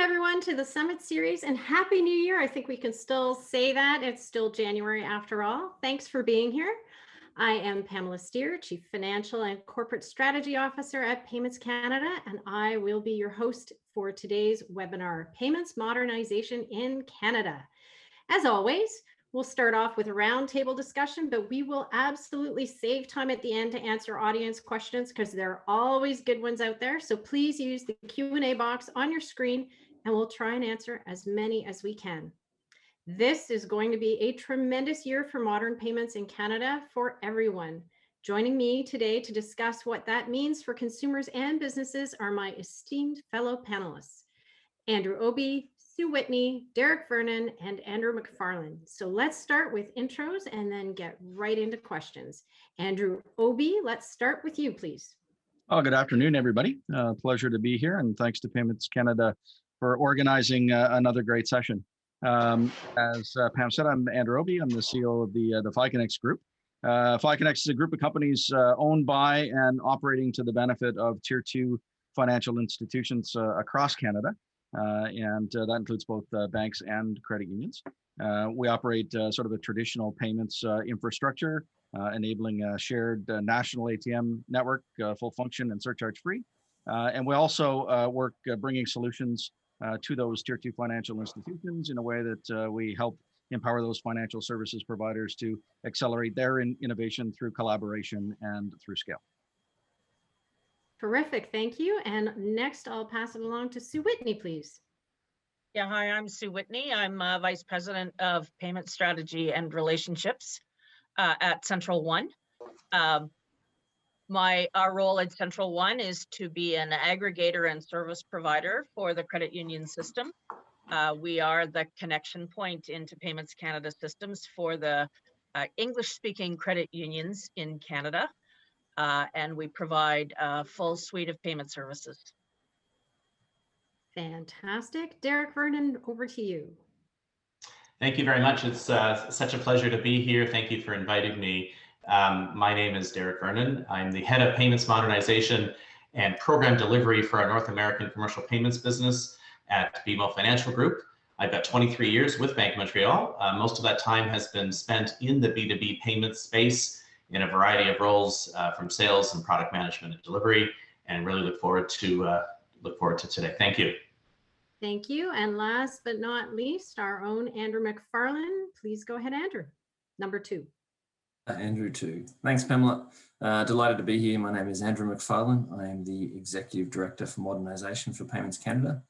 everyone to the Summit Series, and Happy New Year. I think we can still say that. It's still January after all. Thanks for being here. I am Pamela Steer, Chief Financial and Corporate Strategy Officer at Payments Canada, and I will be your host for today's webinar, Payments Modernization in Canada. As always, we'll start off with a roundtable discussion, but we will absolutely save time at the end to answer audience questions because there are always good ones out there. So please use the Q&A box on your screen and we'll try and answer as many as we can. This is going to be a tremendous year for modern payments in Canada for everyone. Joining me today to discuss what that means for consumers and businesses are my esteemed fellow panelists, Andrew Obee, Sue Whitney, Derek Vernon, and Andrew McFarlane. So let's start with intros and then get right into questions. Andrew Obee, let's start with you, please. Oh, good afternoon, everybody. Pleasure to be here, and thanks to Payments Canada for organizing another great session. As Pam said, I'm Andrew Obee. I'm the CEO of the Ficanex Group. Ficanex is a group of companies owned by and operating to the benefit of Tier 2 financial institutions across Canada. And that includes both banks and credit unions. We operate sort of a traditional payments infrastructure, enabling a shared national ATM network, full function and surcharge free. And we also work bringing solutions to those Tier 2 financial institutions in a way that we help empower those financial services providers to accelerate their innovation through collaboration and through scale. Terrific, thank you. And next, I'll pass it along to Sue Whitney, please. Yeah, hi, I'm Sue Whitney. I'm Vice President of Payment Strategy and Relationships at Central One. Our role at Central One is to be an aggregator and service provider for the credit union system. We are the connection point into Payments Canada systems for the English-speaking credit unions in Canada. And we provide a full suite of payment services. Fantastic. Derek Vernon, over to you. Thank you very much. It's such a pleasure to be here. Thank you for inviting me. My name is Derek Vernon. I'm the head of Payments Modernization and Program Delivery for our North American commercial payments business at BMO Financial Group. I've got 23 years with Bank of Montreal. Most of that time has been spent in the B2B payments space in a variety of roles from sales and product management and delivery, and really look forward to today. Thank you. Thank you. And last but not least, our own Andrew McFarlane. Please go ahead, Andrew. Number 2. Andrew 2. Thanks, Pamela. Delighted to be here. My name is Andrew McFarlane. I am the Executive Director for Modernization for Payments Canada.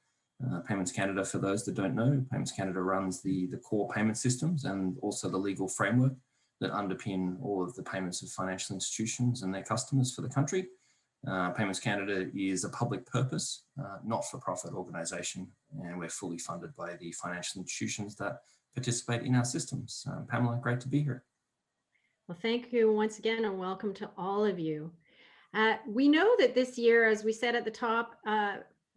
Payments Canada, for those that don't know, Payments Canada runs the core payment systems and also the legal framework that underpin all of the payments of financial institutions and their customers for the country. Payments Canada is a public purpose, not-for-profit organisation, and we're fully funded by the financial institutions that participate in our systems. Pamela, great to be here. Well, thank you once again, and welcome to all of you. We know that this year, as we said at the top,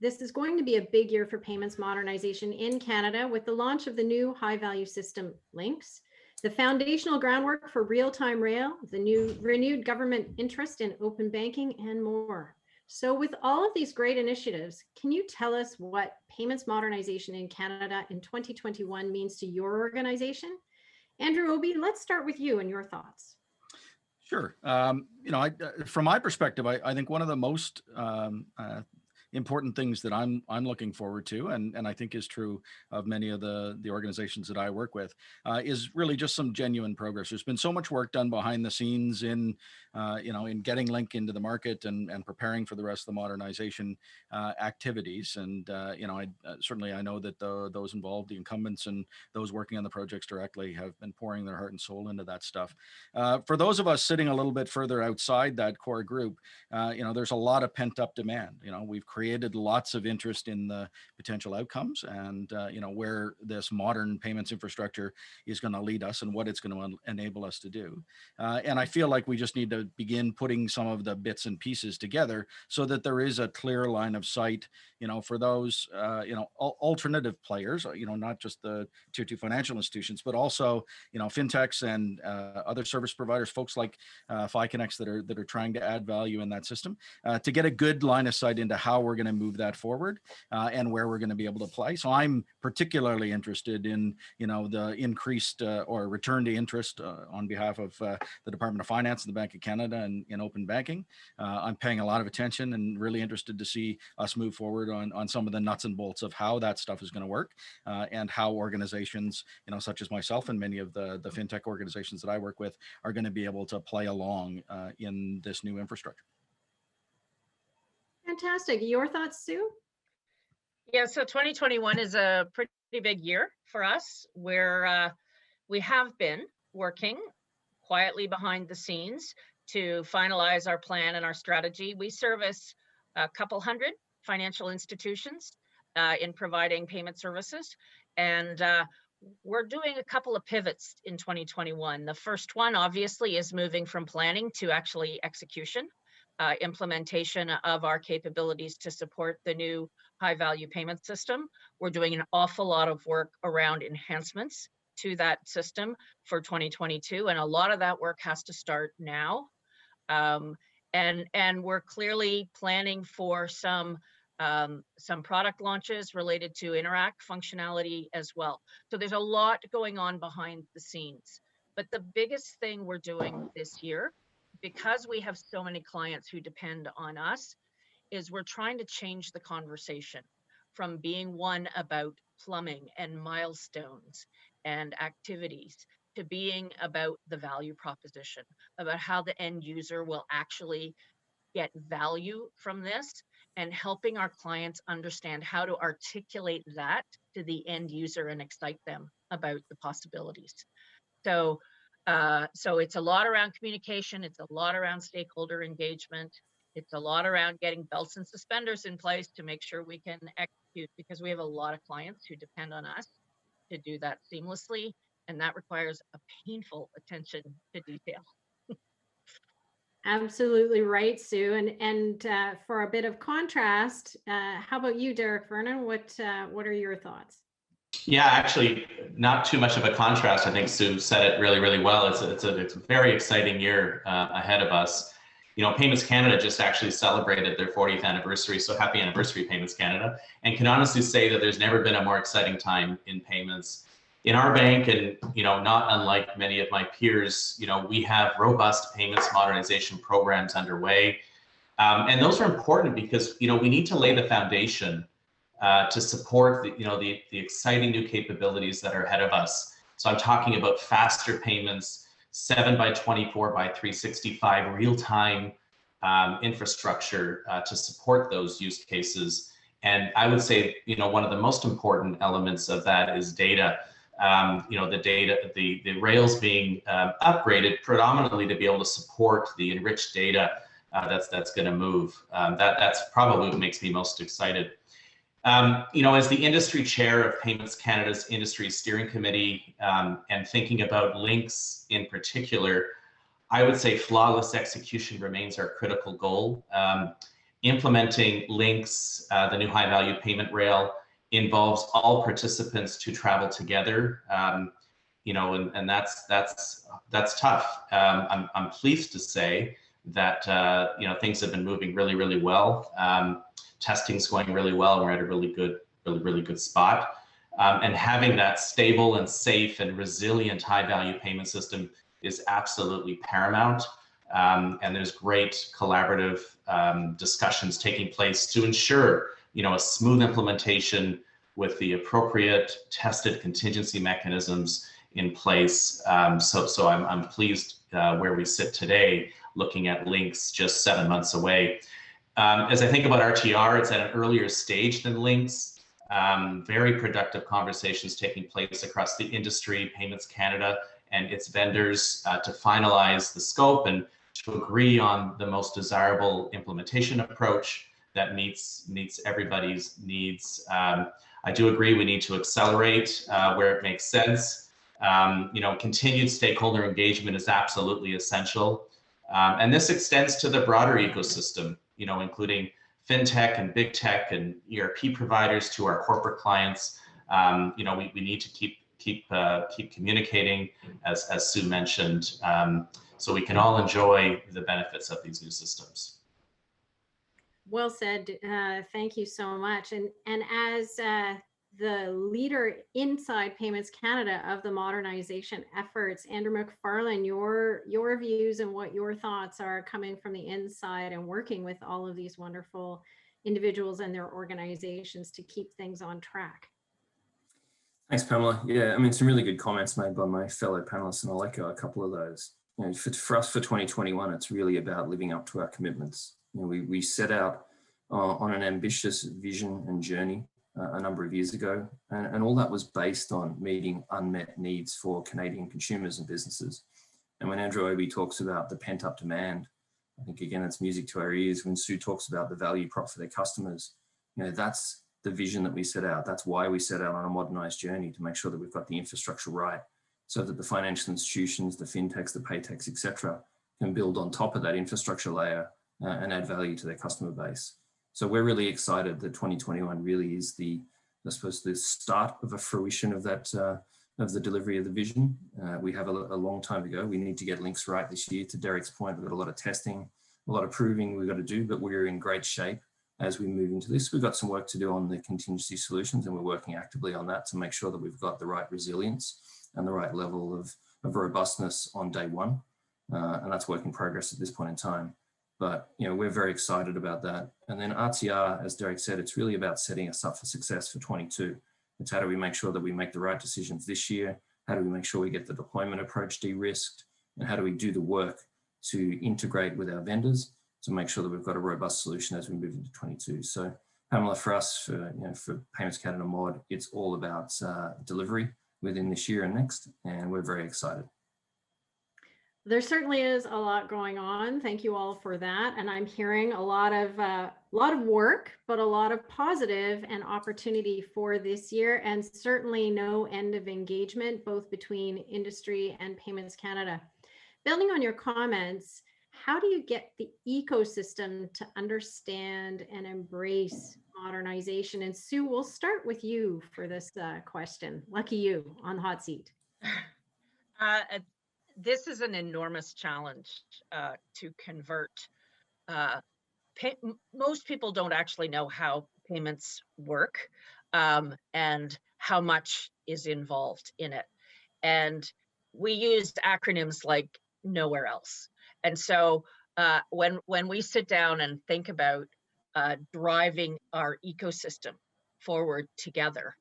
this is going to be a big year for payments modernization in Canada with the launch of the new high-value system Links, the foundational groundwork for real-time rail, the new renewed government interest in open banking, and more. So with all of these great initiatives, can you tell us what payments modernization in Canada in 2021 means to your organization? Andrew Obee, let's start with you and your thoughts. Sure. From my perspective, I think one of the most important things that I'm looking forward to, and I think is true of many of the organizations that I work with, is really just some genuine progress. There's been so much work done behind the scenes in getting Link into the market and preparing for the rest of the modernization activities. And certainly I know that those involved, the incumbents and those working on the projects directly, have been pouring their heart and soul into that stuff. For those of us sitting a little bit further outside that core group, there's a lot of pent up demand. We've created lots of interest in the potential outcomes and where this modern payments infrastructure is going to lead us and what it's going to enable us to do. And I feel like we just need to begin putting some of the bits and pieces together so that there is a clear line of sight, for those, alternative players, not just the Tier 2 financial institutions, but also, fintechs and other service providers, folks like Ficanex that are trying to add value in that system, to get a good line of sight into how we're we're going to move that forward and where we're going to be able to play. So I'm particularly interested in, the increased or return to interest on behalf of the Department of Finance and the Bank of Canada and in open banking. I'm paying a lot of attention and really interested to see us move forward on some of the nuts and bolts of how that stuff is going to work and how organizations, such as myself and many of the fintech organizations that I work with are going to be able to play along in this new infrastructure. Fantastic. Your thoughts, Sue? Yeah, so 2021 is a pretty big year for us, where we have been working quietly behind the scenes to finalize our plan and our strategy. We service a couple hundred financial institutions in providing payment services, and we're doing a couple of pivots in 2021. The first one, obviously, is moving from planning to actually execution. Implementation of our capabilities to support the new high-value payment system. We're doing an awful lot of work around enhancements to that system for 2022, and a lot of that work has to start now. And we're clearly planning for some product launches related to Interact functionality as well. So there's a lot going on behind the scenes. But the biggest thing we're doing this year, because we have so many clients who depend on us, is we're trying to change the conversation from being one about plumbing and milestones and activities to being about the value proposition, about how the end user will actually get value from this, and helping our clients understand how to articulate that to the end user and excite them about the possibilities. So it's a lot around communication. It's a lot around stakeholder engagement. It's a lot around getting belts and suspenders in place to make sure we can execute, because we have a lot of clients who depend on us to do that seamlessly. And that requires a painful attention to detail. Absolutely right, Sue. And for a bit of contrast, how about you, Derek Vernon? What are your thoughts? Yeah, actually, not too much of a contrast. I think Sue said it really, really well. It's a very exciting year ahead of us. Payments Canada just actually celebrated their 40th anniversary. So happy anniversary, Payments Canada. And can honestly say that there's never been a more exciting time in payments. In our bank, and not unlike many of my peers, we have robust payments modernization programs underway. And those are important because, we need to lay the foundation to support the exciting new capabilities that are ahead of us. So I'm talking about faster payments, 7x24x365 real-time infrastructure to support those use cases. And I would say, one of the most important elements of that is data. The rails being upgraded predominantly to be able to support the enriched data that's going to move. That's probably what makes me most excited. As the industry chair of Payments Canada's Industry Steering Committee, and thinking about links in particular, I would say flawless execution remains our critical goal. Implementing links, the new high-value payment rail, involves all participants to travel together, and that's tough. I'm pleased to say that things have been moving really, really well. Testing's going really well, and we're at a really good spot. And having that stable and safe and resilient high-value payment system is absolutely paramount. And there's great collaborative discussions taking place to ensure a smooth implementation with the appropriate tested contingency mechanisms in place. So I'm pleased where we sit today, looking at links just 7 months away. As I think about RTR, it's at an earlier stage than links. Very productive conversations taking place across the industry, Payments Canada and its vendors to finalize the scope and to agree on the most desirable implementation approach that meets everybody's needs. I do agree we need to accelerate where it makes sense. Continued stakeholder engagement is absolutely essential. And this extends to the broader ecosystem, including fintech and big tech and ERP providers to our corporate clients. We need to keep communicating, as Sue mentioned, so we can all enjoy the benefits of these new systems. Well said. Thank you so much. And as the leader inside Payments Canada of the modernization efforts, Andrew McFarlane, your views and what your thoughts are coming from the inside and working with all of these wonderful individuals and their organizations to keep things on track. Thanks, Pamela. Yeah, I mean, some really good comments made by my fellow panelists, and I'll echo a couple of those. You know, for us, for 2021, it's really about living up to our commitments. You know, we set out on an ambitious vision and journey a number of years ago, and all that was based on meeting unmet needs for Canadian consumers and businesses. And when Andrew Obee talks about the pent-up demand, I think, again, it's music to our ears. When Sue talks about the value prop for their customers, you know, that's the vision that we set out. That's why we set out on a modernized journey, to make sure that we've got the infrastructure right, so that the financial institutions, the fintechs, the paytechs, et cetera, can build on top of that infrastructure layer and add value to their customer base. So we're really excited that 2021 really is I suppose, the start of a fruition of that, of the delivery of the vision. We have a long time to go. We need to get links right this year. To Derek's point, we've got a lot of testing, a lot of proving we've got to do, but we're in great shape as we move into this. We've got some work to do on the contingency solutions, and we're working actively on that to make sure that we've got the right resilience and the right level of robustness on day one. And that's work in progress at this point in time. But, you know, we're very excited about that. And then RTR, as Derek said, it's really about setting us up for success for 22. It's how do we make sure that we make the right decisions this year? How do we make sure we get the deployment approach de-risked? And how do we do the work to integrate with our vendors to make sure that we've got a robust solution as we move into 22. So Pamela, for us, for Payments Canada Mod, it's all about delivery within this year and next, and we're very excited. There certainly is a lot going on. Thank you all for that. And I'm hearing a lot of work, but a lot of positive and opportunity for this year, and certainly no end of engagement, both between industry and Payments Canada. Building on your comments, how do you get the ecosystem to understand and embrace modernization? And Sue, we'll start with you for this question. Lucky you on the hot seat. This is an enormous challenge to convert. Most people don't actually know how payments work and how much is involved in it. And we use acronyms like nowhere else. And so when we sit down and think about driving our ecosystem forward together,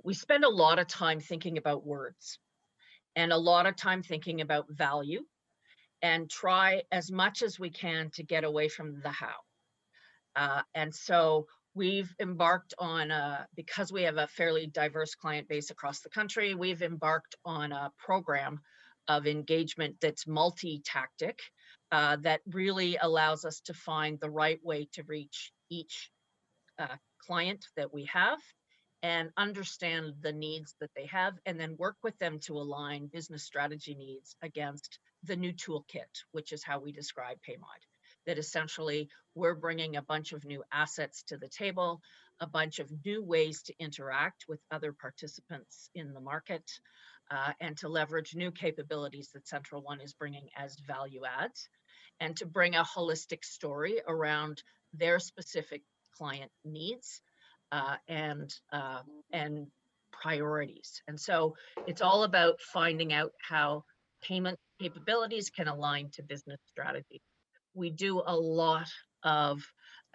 we spend a lot of time thinking about words and a lot of time thinking about value, and try as much as we can to get away from the how. And so we've embarked on, because we have a fairly diverse client base across the country, we've embarked on a program of engagement that's multi-tactic, that really allows us to find the right way to reach each client that we have and understand the needs that they have, and then work with them to align business strategy needs against the new toolkit, which is how we describe PayMod. That essentially we're bringing a bunch of new assets to the table, a bunch of new ways to interact with other participants in the market, and to leverage new capabilities that Central One is bringing as value adds, and to bring a holistic story around their specific client needs and priorities. And so it's all about finding out how payment capabilities can align to business strategy. We do a lot of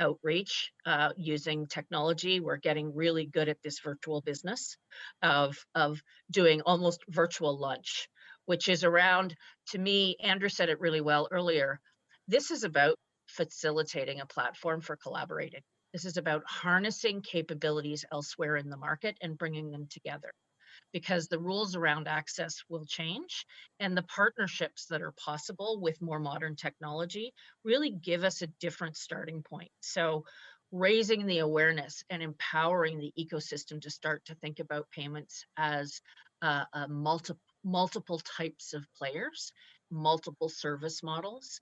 outreach using technology. We're getting really good at this virtual business of doing almost virtual lunch, which is around, to me, Andrew said it really well earlier, this is about facilitating a platform for collaborating. This is about harnessing capabilities elsewhere in the market and bringing them together, because the rules around access will change, and the partnerships that are possible with more modern technology really give us a different starting point. So raising the awareness and empowering the ecosystem to start to think about payments as multiple types of players, multiple service models,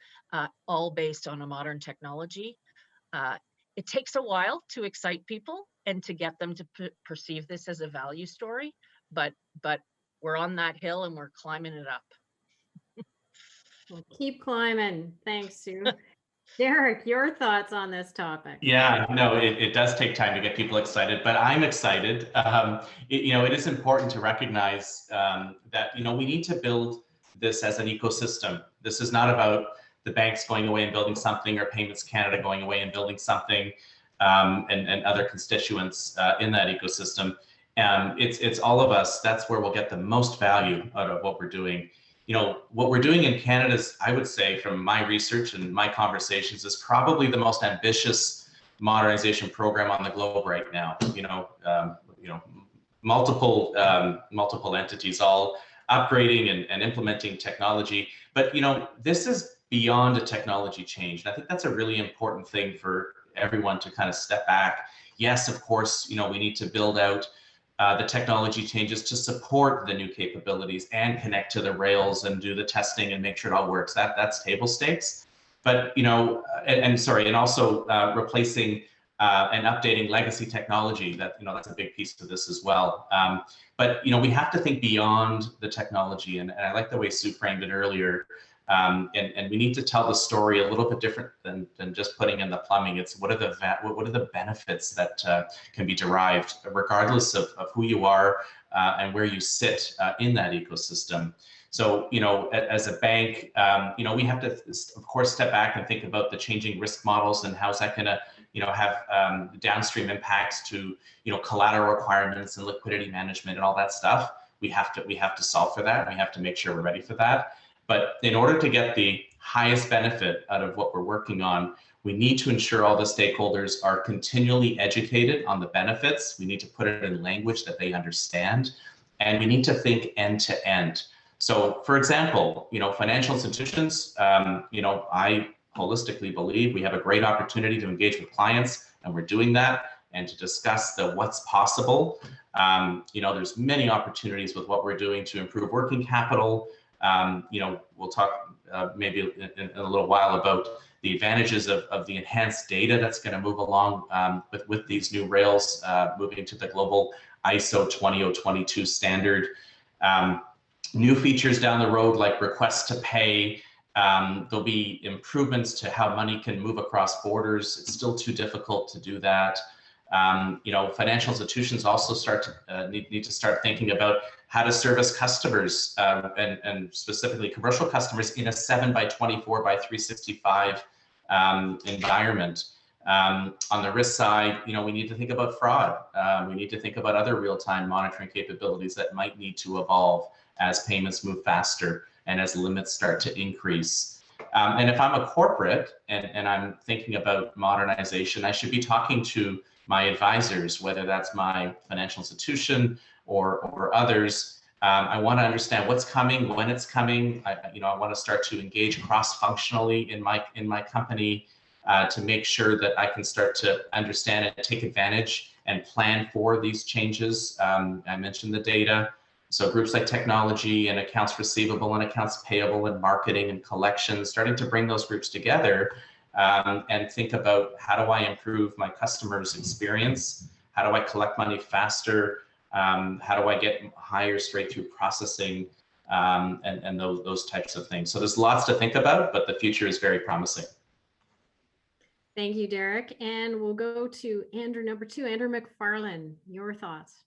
all based on a modern technology. It takes a while to excite people and to get them to perceive this as a value story, but we're on that hill and we're climbing it up. Well, keep climbing. Thanks, Sue. Derek, your thoughts on this topic? Yeah, no, it does take time to get people excited, but I'm excited. It is important to recognize that, we need to build this as an ecosystem. This is not about the banks going away and building something, or Payments Canada going away and building something, and other constituents in that ecosystem. It's all of us. That's where we'll get the most value out of what we're doing. What we're doing in Canada is, I would say, from my research and my conversations, is probably the most ambitious modernization program on the globe right now. Multiple entities all upgrading and implementing technology. But this is beyond a technology change, and I think that's a really important thing for everyone to kind of step back. Yes, of course, we need to build out the technology changes to support the new capabilities and connect to the rails and do the testing and make sure it all works. That's table stakes. But and also replacing and updating legacy technology. That's a big piece of this as well. But we have to think beyond the technology, and I like the way Sue framed it earlier. And we need to tell the story a little bit different than just putting in the plumbing. It's what are the benefits that can be derived, regardless of who you are and where you sit in that ecosystem. So, as a bank, we have to, of course, step back and think about the changing risk models and how's that going to, have downstream impacts to, collateral requirements and liquidity management and all that stuff. We have to solve for that. We have to make sure we're ready for that. But in order to get the highest benefit out of what we're working on, we need to ensure all the stakeholders are continually educated on the benefits. We need to put it in language that they understand, and we need to think end to end. So, for example, financial institutions, I holistically believe we have a great opportunity to engage with clients, and we're doing that, and to discuss what's possible. There's many opportunities with what we're doing to improve working capital. We'll talk maybe in a little while about the advantages of the enhanced data that's going to move along with these new rails moving to the global ISO 20022 standard. New features down the road, like request to pay. There'll be improvements to how money can move across borders. It's still too difficult to do that. Financial institutions also need to start thinking about how to service customers and specifically commercial customers in a 7x24x365 environment. On the risk side, we need to think about fraud. We need to think about other real-time monitoring capabilities that might need to evolve as payments move faster and as limits start to increase. And if I'm a corporate and I'm thinking about modernization, I should be talking to my advisors, whether that's my financial institution or others. I want to understand what's coming, when it's coming. I want to start to engage cross-functionally in my company to make sure that I can start to understand and take advantage and plan for these changes. I mentioned the data. So groups like technology and accounts receivable and accounts payable and marketing and collections, starting to bring those groups together and think about, how do I improve my customers' experience? How do I collect money faster? How do I get higher straight-through processing and those types of things? So there's lots to think about, but the future is very promising. Thank you, Derek. And we'll go to Andrew, number 2. Andrew McFarlane, your thoughts.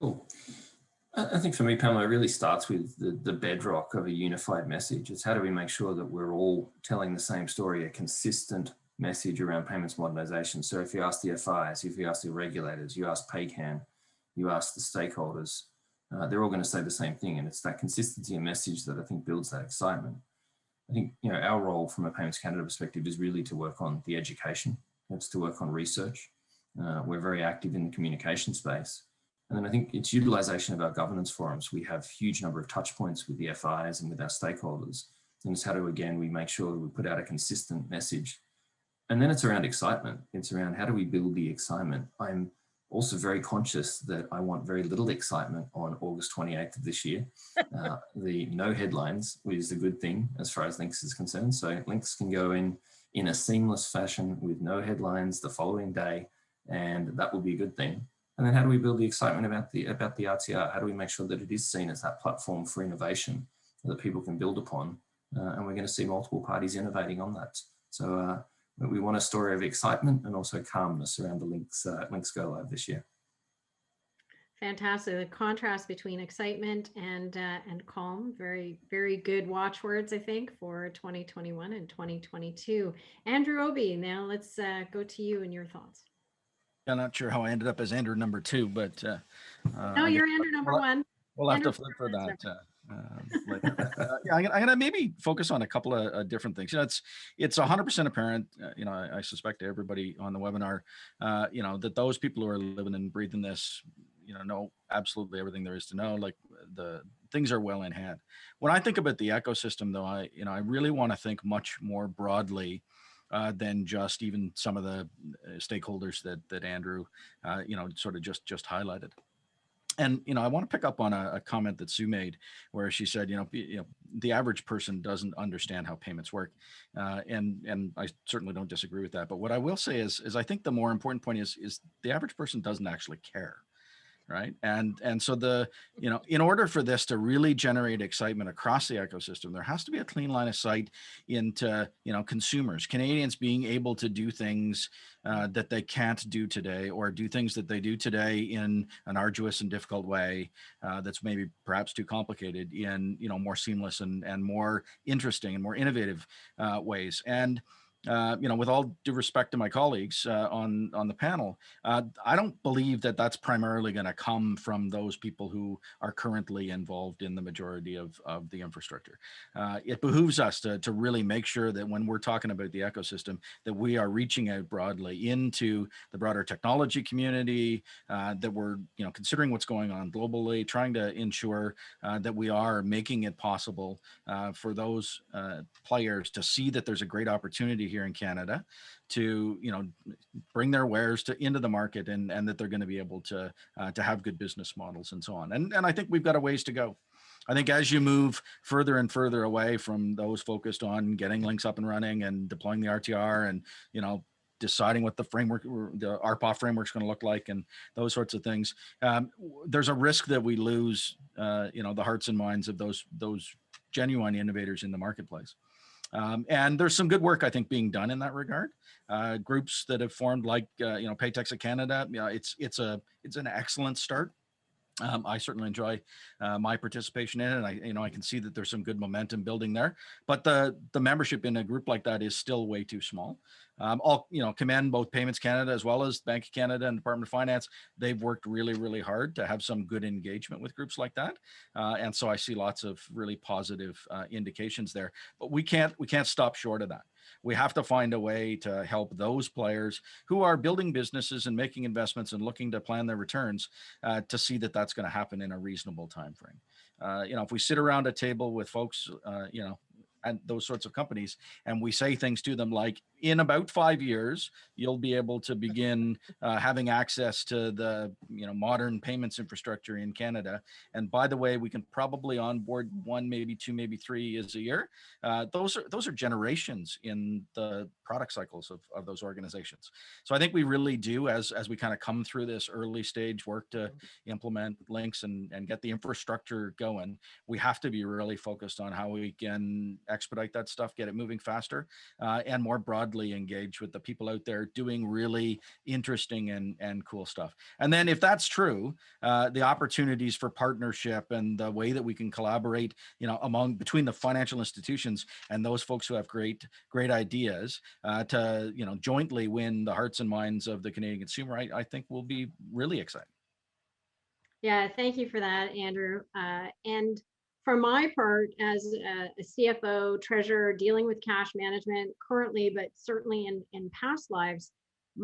Cool. I think for me, Pamela, it really starts with the bedrock of a unified message. It's how do we make sure that we're all telling the same story, a consistent message around payments modernization. So if you ask the FIs, if you ask the regulators, you ask PayCan, you ask the stakeholders, they're all going to say the same thing. And it's that consistency of message that I think builds that excitement. I think, our role from a Payments Canada perspective is really to work on the education. It's to work on research. We're very active in the communication space. And then I think it's utilization of our governance forums. We have a huge number of touch points with the FIs and with our stakeholders. And it's how do, again, we make sure that we put out a consistent message. And then it's around excitement. It's around how do we build the excitement. I'm also very conscious that I want very little excitement on August 28th of this year. The no headlines is a good thing as far as links is concerned. So links can go in a seamless fashion with no headlines the following day, and that will be a good thing. And then how do we build the excitement about the RTR? How do we make sure that it is seen as that platform for innovation that people can build upon? And we're going to see multiple parties innovating on that. So but we want a story of excitement and also calmness around the Links go live this year. Fantastic. The contrast between excitement and calm, very, very good watchwords, I think, for 2021 and 2022. Andrew Obee, now let's go to you and your thoughts. I'm not sure how I ended up as Andrew number 2, but no, you're Andrew number 1. We'll have to flip for that. Yeah, I'm gonna maybe focus on a couple of different things. You know, it's 100% apparent. You know, I suspect to everybody on the webinar, you know, that those people who are living and breathing this, you know absolutely everything there is to know. Like the things are well in hand. When I think about the ecosystem, though, I really want to think much more broadly than just even some of the stakeholders that Andrew, you know, sort of just highlighted. And, you know, I want to pick up on a comment that Sue made where she said, you know, the average person doesn't understand how payments work. And I certainly don't disagree with that. But what I will say is I think the more important point is the average person doesn't actually care. Right. And so you know, in order for this to really generate excitement across the ecosystem, there has to be a clean line of sight into, you know, consumers, Canadians being able to do things that they can't do today, or do things that they do today in an arduous and difficult way that's maybe perhaps too complicated in, you know, more seamless and more interesting and more innovative ways. And you know, with all due respect to my colleagues on the panel, I don't believe that that's primarily going to come from those people who are currently involved in the majority of the infrastructure. It behooves us to really make sure that when we're talking about the ecosystem, that we are reaching out broadly into the broader technology community, that we're, you know, considering what's going on globally, trying to ensure that we are making it possible for those players to see that there's a great opportunity here in Canada to, you know, bring their wares into the market, and that they're going to be able to have good business models and so on. And I think we've got a ways to go. I think as you move further and further away from those focused on getting links up and running and deploying the RTR and, you know, deciding what the framework, the RPOF framework is going to look like and those sorts of things, there's a risk that we lose, you know, the hearts and minds of those genuine innovators in the marketplace. And there's some good work, I think, being done in that regard. Groups that have formed, like you know, Paytex of Canada, you know, it's an excellent start. I certainly enjoy my participation in it. And I can see that there's some good momentum building there, but the membership in a group like that is still way too small. I'll, you know, commend both Payments Canada as well as Bank of Canada and Department of Finance. They've worked really, really hard to have some good engagement with groups like that. And so I see lots of really positive indications there, but we can't stop short of that. We have to find a way to help those players who are building businesses and making investments and looking to plan their returns to see that that's going to happen in a reasonable time frame. You know, if we sit around a table with folks, you know, and those sorts of companies, and we say things to them like, in about 5 years, you'll be able to begin having access to the, you know, modern payments infrastructure in Canada. And by the way, we can probably onboard 1, maybe 2, maybe 3 a year. Those are generations in the product cycles of those organizations. So I think we really do, as we kind of come through this early stage work to implement links and get the infrastructure going, we have to be really focused on how we can expedite that stuff, get it moving faster, and more broadly engage with the people out there doing really interesting and cool stuff. And then if that's true, the opportunities for partnership and the way that we can collaborate, you know, between the financial institutions and those folks who have great ideas to, you know, jointly win the hearts and minds of the Canadian consumer, I think will be really exciting. Yeah, thank you for that, Andrew. And for my part, as a CFO, treasurer, dealing with cash management currently, but certainly in past lives,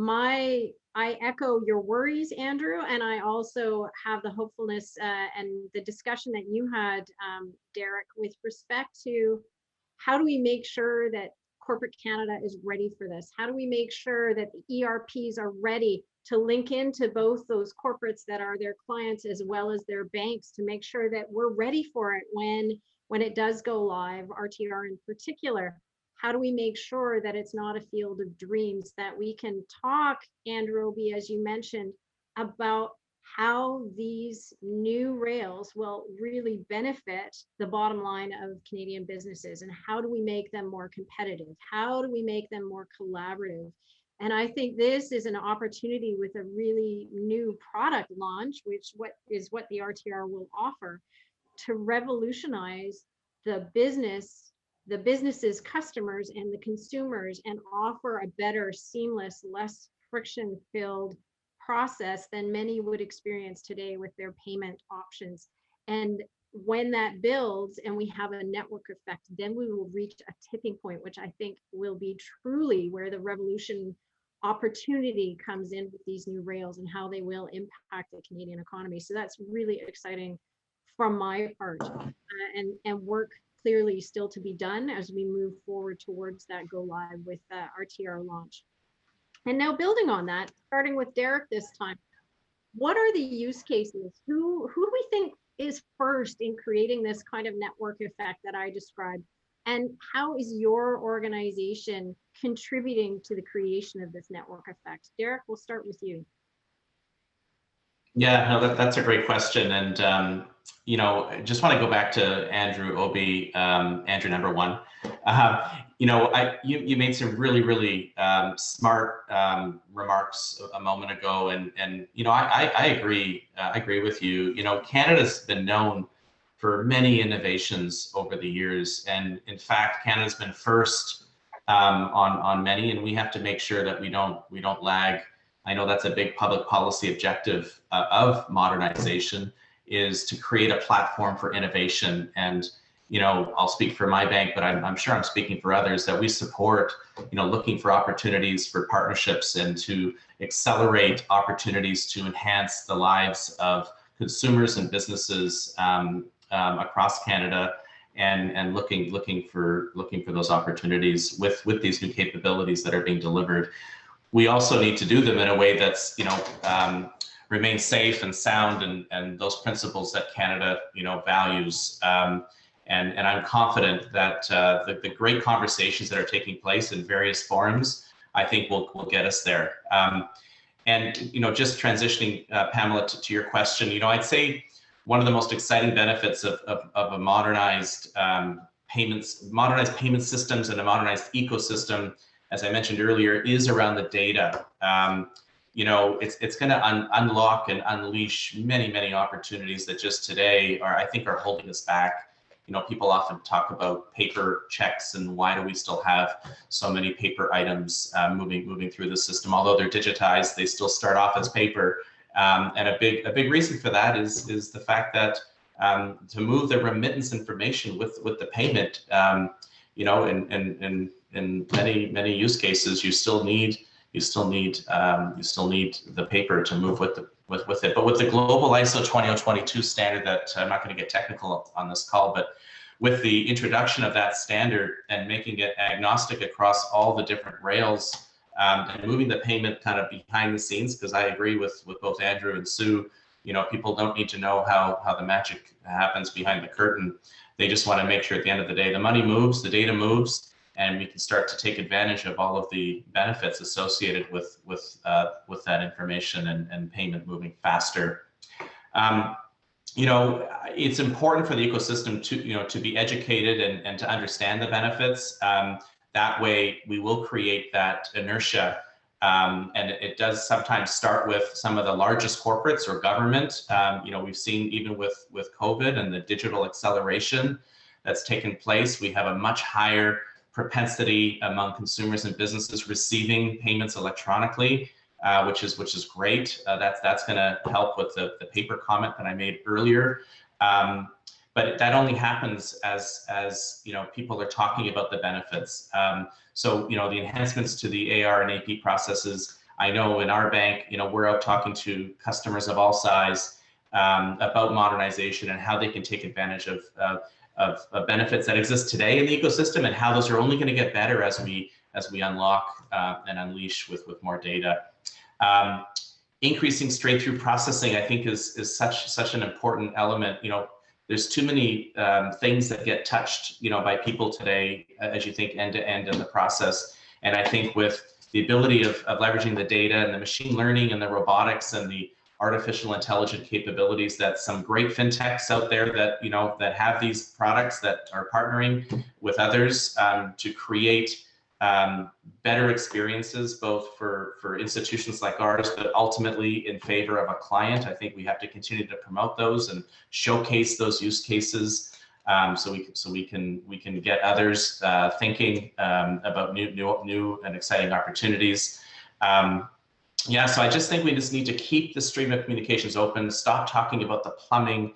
I echo your worries, Andrew, and I also have the hopefulness and the discussion that you had, Derek, with respect to how do we make sure that corporate Canada is ready for this? How do we make sure that the ERPs are ready to link into both those corporates that are their clients as well as their banks, to make sure that we're ready for it when it does go live, RTR in particular? How do we make sure that it's not a field of dreams, that we can talk, Andrew Obee, as you mentioned, about how these new rails will really benefit the bottom line of Canadian businesses, and how do we make them more competitive? How do we make them more collaborative? And I think this is an opportunity with a really new product launch, which what the RTR will offer, to revolutionize the business's customers and the consumers, and offer a better, seamless, less friction-filled process than many would experience today with their payment options. And when that builds and we have a network effect, then we will reach a tipping point, which I think will be truly where the revolution opportunity comes in with these new rails and how they will impact the Canadian economy. So that's really exciting from my part, and work clearly still to be done as we move forward towards that go live with RTR launch. And now building on that, starting with Derek this time, what are the use cases? Who do we think is first in creating this kind of network effect that I described? And how is your organization contributing to the creation of this network effect? Derek, we'll start with you. Yeah, no, that's a great question. And, you know, I just want to go back to Andrew Obee, Andrew number one. You know, you made some really smart remarks a moment ago. And you know, I agree with you. You know, Canada's been known for many innovations over the years. And in fact, Canada's been first on many, and we have to make sure that we don't lag. I know that's a big public policy objective of modernization, is to create a platform for innovation. And, you know, I'll speak for my bank, but I'm sure I'm speaking for others, that we support, you know, looking for opportunities for partnerships and to accelerate opportunities to enhance the lives of consumers and businesses across Canada, and looking for those opportunities with these new capabilities that are being delivered. We also need to do them in a way that's, you know, remain safe and sound, and those principles that Canada, you know, values. And I'm confident that the great conversations that are taking place in various forums, I think will get us there. And, you know, just transitioning, Pamela, to your question, you know, I'd say one of the most exciting benefits of a modernized payment systems and a modernized ecosystem, as I mentioned earlier, is around the data. You know, it's going to unlock and unleash many opportunities that just today I think are holding us back. You know, people often talk about paper checks and why do we still have so many paper items moving through the system. Although they're digitized, they still start off as paper. And a big reason for that is the fact that to move the remittance information with the payment, you know, in many use cases, you still need the paper to move with it. But with the global ISO 20022 standard, that I'm not going to get technical on this call, but with the introduction of that standard and making it agnostic across all the different rails, and moving the payment kind of behind the scenes, because I agree with both Andrew and Sue, you know, people don't need to know how the magic happens behind the curtain. They just want to make sure at the end of the day, the money moves, the data moves, and we can start to take advantage of all of the benefits associated with that information and payment moving faster. You know, it's important for the ecosystem to be educated and to understand the benefits. That way we will create that inertia. And it does sometimes start with some of the largest corporates or government. You know, we've seen even with COVID and the digital acceleration that's taken place, we have a much higher propensity among consumers and businesses receiving payments electronically, which is great. That's going to help with the paper comment that I made earlier. But that only happens as you know, people are talking about the benefits. So, you know, the enhancements to the AR and AP processes, I know in our bank, you know, we're out talking to customers of all size about modernization and how they can take advantage of benefits that exist today in the ecosystem, and how those are only going to get better as we unlock and unleash with more data. Increasing straight through processing, I think, is such an important element. You know, there's too many things that get touched, you know, by people today, as you think end to end in the process. And I think with the ability of leveraging the data and the machine learning and the robotics and the artificial intelligent capabilities, that some great fintechs out there that, that have these products that are partnering with others to create better experiences, both for institutions like ours, but ultimately in favor of a client. I think we have to continue to promote those and showcase those use cases, so we can get others thinking about new and exciting opportunities. Yeah, so I just think we just need to keep the stream of communications open, stop talking about the plumbing,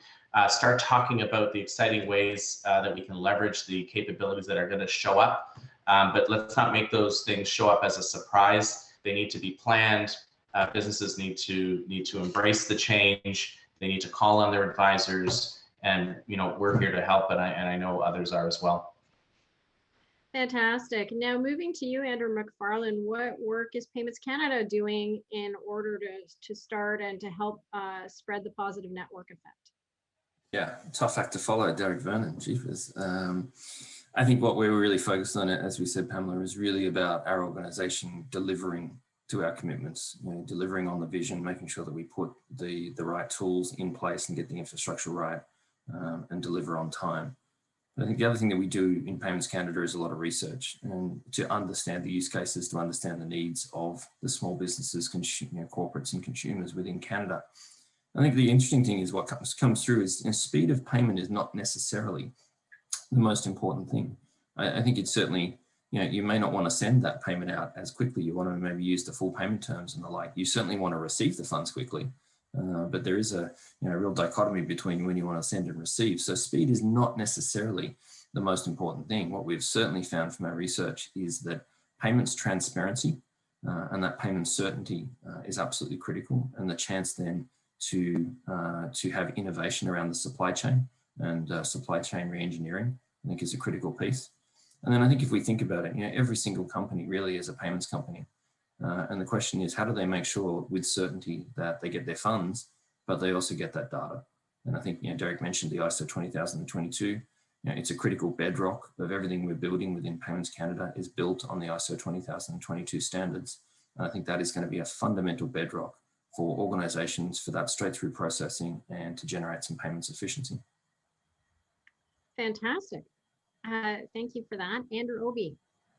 start talking about the exciting ways that we can leverage the capabilities that are going to show up. But let's not make those things show up as a surprise. They need to be planned. Businesses need to embrace the change. They need to call on their advisors, and we're here to help, and I know others are as well. Fantastic. Now moving to you, Andrew McFarlane, what work is Payments Canada doing in order to start and to help spread the positive network effect? Yeah, tough act to follow, Derek Vernon, jeepers. I think what we're really focused on, as we said, Pamela, is really about our organization delivering to our commitments, delivering on the vision, making sure that we put the right tools in place and get the infrastructure right, and deliver on time. I think the other thing that we do in Payments Canada is a lot of research, and to understand the use cases, to understand the needs of the small businesses, corporates and consumers within Canada. I think the interesting thing is what comes through is speed of payment is not necessarily the most important thing. I think it's certainly, you may not want to send that payment out as quickly. You want to maybe use the full payment terms and the like. You certainly want to receive the funds quickly. But there is a real dichotomy between when you want to send and receive. So speed is not necessarily the most important thing. What we've certainly found from our research is that payments transparency and that payment certainty is absolutely critical, and the chance then to have innovation around the supply chain and supply chain reengineering, I think, is a critical piece. And then I think if we think about it, every single company really is a payments company. And the question is, how do they make sure with certainty that they get their funds, but they also get that data? And I think, Derek mentioned the ISO 20022. It's a critical bedrock of everything we're building within Payments Canada is built on the ISO 20022 standards. And I think that is going to be a fundamental bedrock for organizations for that straight through processing and to generate some payments efficiency. Fantastic. Thank you for that. Andrew, Obee,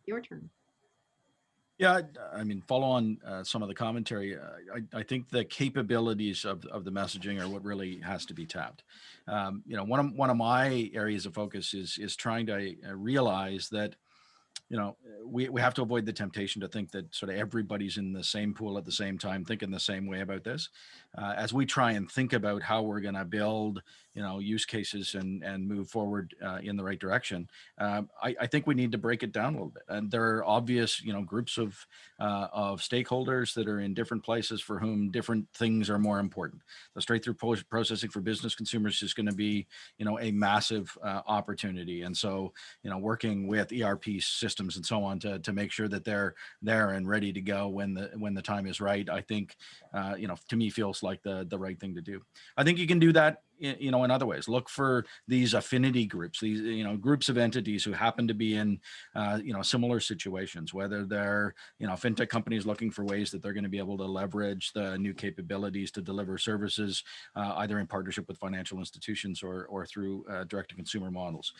your turn. Yeah, I mean, follow on some of the commentary. I think the capabilities of the messaging are what really has to be tapped. One of my areas of focus is trying to realize that we have to avoid the temptation to think that sort of everybody's in the same pool at the same time, thinking the same way about this. As we try and think about how we're going to build, use cases and move forward in the right direction, I think we need to break it down a little bit. And there are obvious, groups of stakeholders that are in different places for whom different things are more important. The straight-through processing for business consumers is going to be, a massive opportunity. And so, working with ERP systems and so on to make sure that they're there and ready to go when the time is right, I think, to me feels like the right thing to do. I think you can do that in other ways. Look for these affinity groups, these groups of entities who happen to be in similar situations, whether they're fintech companies looking for ways that they're going to be able to leverage the new capabilities to deliver services, either in partnership with financial institutions or through direct to consumer models.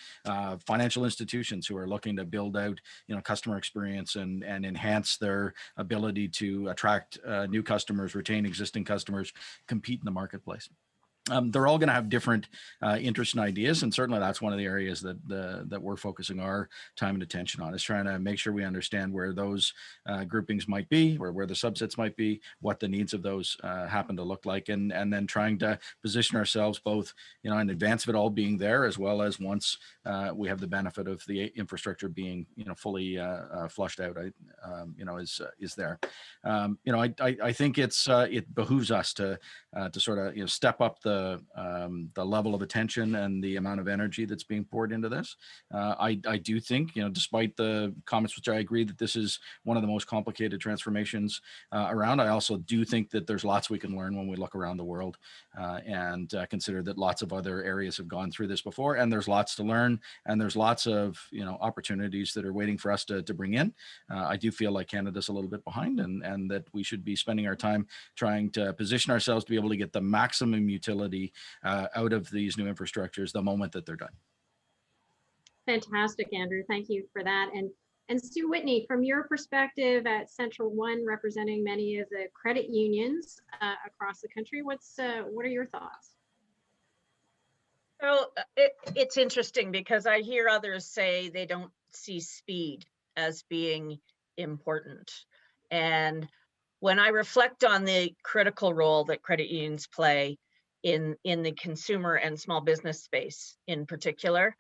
Financial institutions who are looking to build out customer experience and enhance their ability to attract new customers, retain existing customers, compete in the marketplace. They're all going to have different interests and ideas, and certainly that's one of the areas that we're focusing our time and attention on, is trying to make sure we understand where those groupings might be, or where the subsets might be, what the needs of those happen to look like, and then trying to position ourselves both in advance of it all being there, as well as once we have the benefit of the infrastructure being fully flushed out, is there. I think it behooves us to sort of step up the the level of attention and the amount of energy that's being poured into this. I do think, despite the comments, which I agree that this is one of the most complicated transformations around, I also do think that there's lots we can learn when we look around the world and consider that lots of other areas have gone through this before, and there's lots to learn, and there's lots of opportunities that are waiting for us to bring in. I do feel like Canada's a little bit behind, and that we should be spending our time trying to position ourselves to be able to get the maximum utility out of these new infrastructures the moment that they're done. Fantastic, Andrew. Thank you for that. And Sue Whitney, from your perspective at Central One, representing many of the credit unions across the country, what are your thoughts? So it's interesting because I hear others say they don't see speed as being important. And when I reflect on the critical role that credit unions play in the consumer and small business space in particular,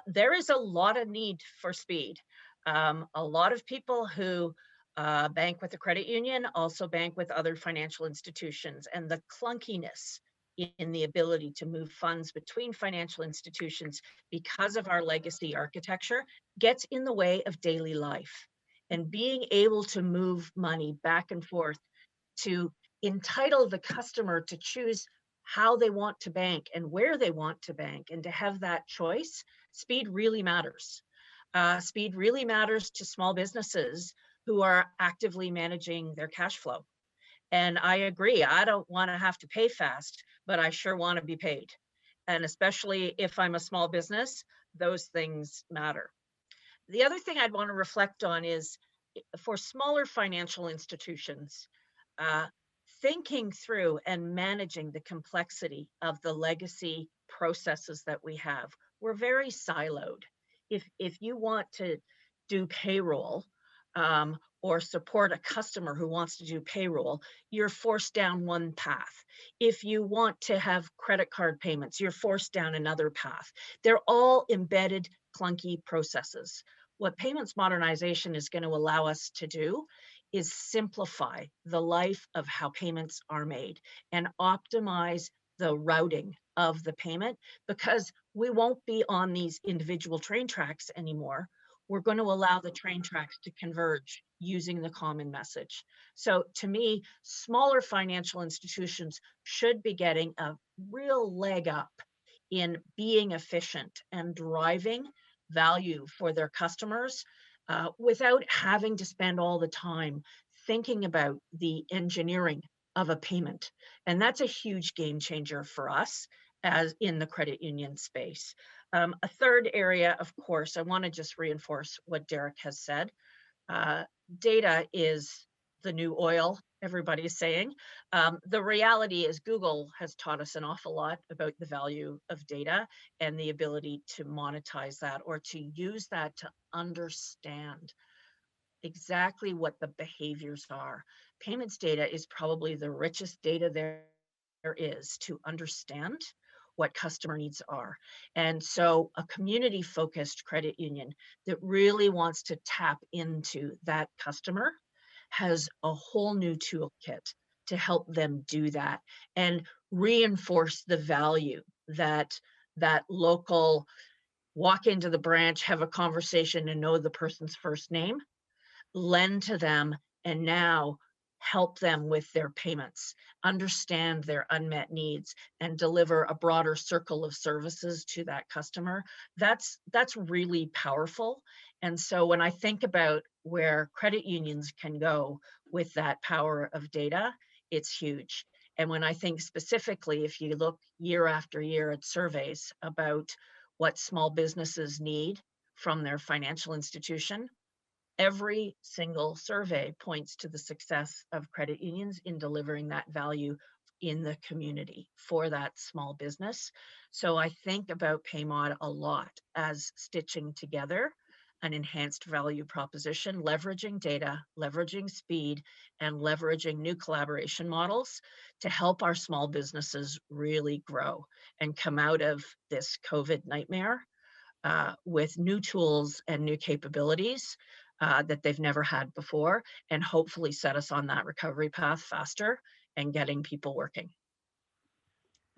there is a lot of need for speed. A lot of people who bank with a credit union also bank with other financial institutions, and the clunkiness in the ability to move funds between financial institutions because of our legacy architecture gets in the way of daily life. And being able to move money back and forth to entitle the customer to choose how they want to bank and where they want to bank, and to have that choice, speed really matters. Speed really matters to small businesses who are actively managing their cash flow. And I agree, I don't want to have to pay fast, but I sure want to be paid. And especially if I'm a small business, those things matter. The other thing I'd want to reflect on is for smaller financial institutions, thinking through and managing the complexity of the legacy processes that we have. We're very siloed. If you want to do payroll, or support a customer who wants to do payroll, you're forced down one path. If you want to have credit card payments, you're forced down another path. They're all embedded, clunky processes. What payments modernization is going to allow us to do is simplify the life of how payments are made and optimize the routing of the payment, because we won't be on these individual train tracks anymore. We're going to allow the train tracks to converge using the common message. So to me, smaller financial institutions should be getting a real leg up in being efficient and driving value for their customers without having to spend all the time thinking about the engineering of a payment. And that's a huge game changer for us as in the credit union space. A third area, of course, I want to just reinforce what Derek has said. Data is the new oil, everybody is saying. The reality is Google has taught us an awful lot about the value of data and the ability to monetize that, or to use that to understand exactly what the behaviors are. Payments data is probably the richest data there is to understand what customer needs are. And so a community-focused credit union that really wants to tap into that customer has a whole new toolkit to help them do that and reinforce the value that that local walk into the branch, have a conversation and know the person's first name, lend to them, and now help them with their payments, understand their unmet needs, and deliver a broader circle of services to that customer. That's really powerful. And so when I think about where credit unions can go with that power of data, it's huge. And when I think specifically, if you look year after year at surveys about what small businesses need from their financial institution, every single survey points to the success of credit unions in delivering that value in the community for that small business. So I think about PayMod a lot as stitching together an enhanced value proposition, leveraging data, leveraging speed, and leveraging new collaboration models to help our small businesses really grow and come out of this COVID nightmare with new tools and new capabilities that they've never had before, and hopefully set us on that recovery path faster and getting people working.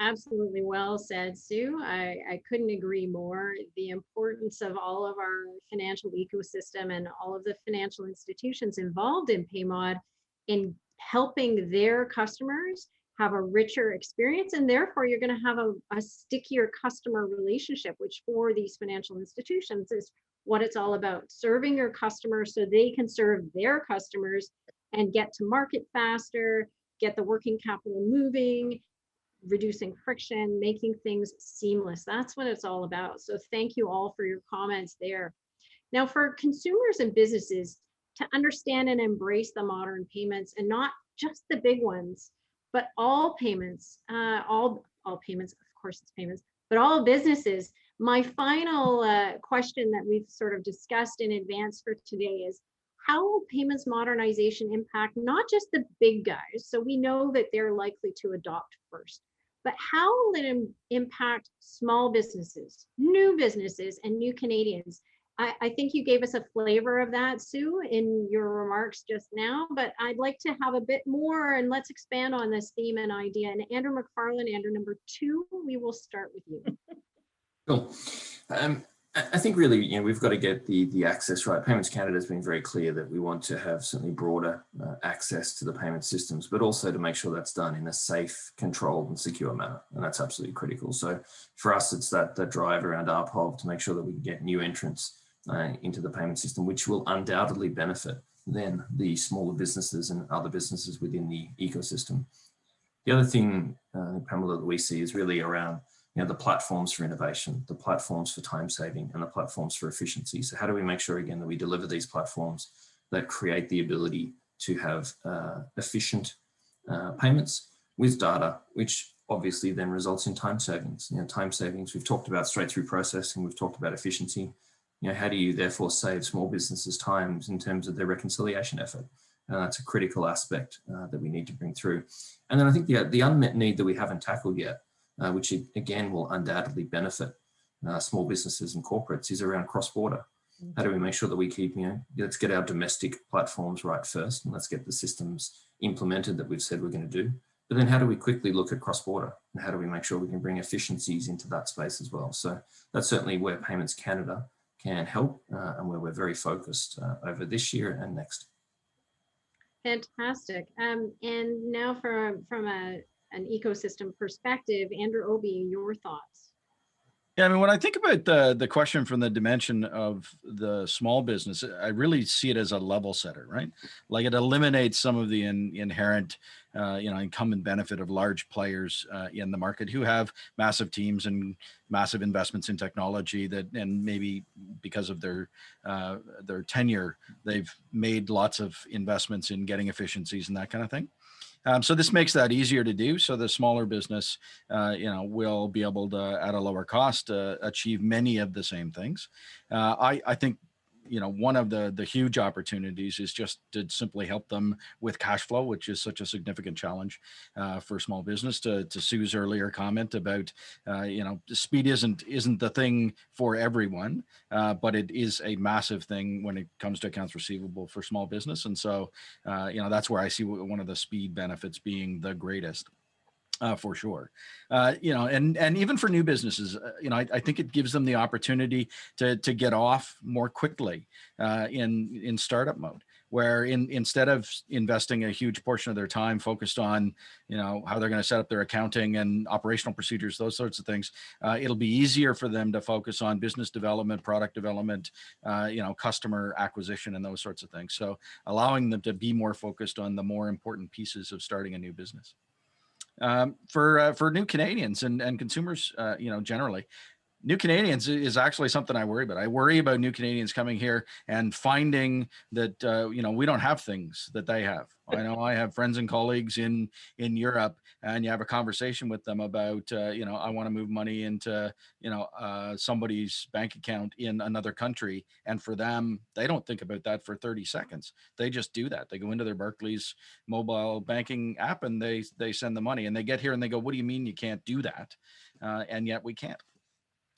Absolutely well said, Sue. I couldn't agree more. The importance of all of our financial ecosystem and all of the financial institutions involved in PayMod in helping their customers have a richer experience. And therefore, you're going to have a stickier customer relationship, which for these financial institutions is what it's all about. Serving your customers so they can serve their customers and get to market faster, get the working capital moving, reducing friction, making things seamless. That's what it's all about. So thank you all for your comments there. Now, for consumers and businesses to understand and embrace the modern payments, and not just the big ones, but all payments, all payments, of course it's payments, but all businesses. My final question that we've sort of discussed in advance for today is, how will payments modernization impact not just the big guys? So we know that they're likely to adopt first, but how will it impact small businesses, new businesses, and new Canadians? I think you gave us a flavor of that, Sue, in your remarks just now, but I'd like to have a bit more, and let's expand on this theme and idea. And Andrew McFarlane, Andrew number 2, we will start with you. Cool. I think really, we've got to get the access right. Payments Canada has been very clear that we want to have certainly broader access to the payment systems, but also to make sure that's done in a safe, controlled and secure manner. And that's absolutely critical. So for us, it's that drive around RPOV to make sure that we can get new entrants into the payment system, which will undoubtedly benefit then the smaller businesses and other businesses within the ecosystem. The other thing, Pamela, that we see is really around the platforms for innovation, the platforms for time saving, and the platforms for efficiency. So how do we make sure, again, that we deliver these platforms that create the ability to have efficient payments with data, which obviously then results in time savings. Time savings, we've talked about straight through processing, we've talked about efficiency. How do you therefore save small businesses times in terms of their reconciliation effort? And that's a critical aspect that we need to bring through. And then I think the unmet need that we haven't tackled yet, which again will undoubtedly benefit small businesses and corporates, is around cross-border. How do we make sure that we keep, let's get our domestic platforms right first, and let's get the systems implemented that we've said we're going to do. But then how do we quickly look at cross-border, and how do we make sure we can bring efficiencies into that space as well? So that's certainly where Payments Canada can help, and where we're very focused over this year and next. Fantastic. And now from an ecosystem perspective, Andrew, Obee, your thoughts? Yeah, I mean, when I think about the question from the dimension of the small business, I really see it as a level setter, right? Like it eliminates some of the inherent, incumbent benefit of large players in the market who have massive teams and massive investments in technology and maybe because of their tenure, they've made lots of investments in getting efficiencies and that kind of thing. So this makes that easier to do. So the smaller business, will be able to, at a lower cost, achieve many of the same things. I think, one of the huge opportunities is just to simply help them with cash flow, which is such a significant challenge for small business. To Sue's earlier comment about, speed isn't the thing for everyone, but it is a massive thing when it comes to accounts receivable for small business. And so, that's where I see one of the speed benefits being the greatest. For sure. And even for new businesses, I think it gives them the opportunity to get off more quickly in startup mode, where instead of investing a huge portion of their time focused on, how they're going to set up their accounting and operational procedures, those sorts of things, it'll be easier for them to focus on business development, product development, customer acquisition, and those sorts of things. So allowing them to be more focused on the more important pieces of starting a new business. For new Canadians and consumers, generally, new Canadians is actually something I worry about. I worry about new Canadians coming here and finding that, we don't have things that they have. I know I have friends and colleagues in Europe, and you have a conversation with them about, I want to move money into, somebody's bank account in another country. And for them, they don't think about that for 30 seconds. They just do that. They go into their Barclays mobile banking app and they send the money, and they get here and they go, what do you mean you can't do that? And yet we can't.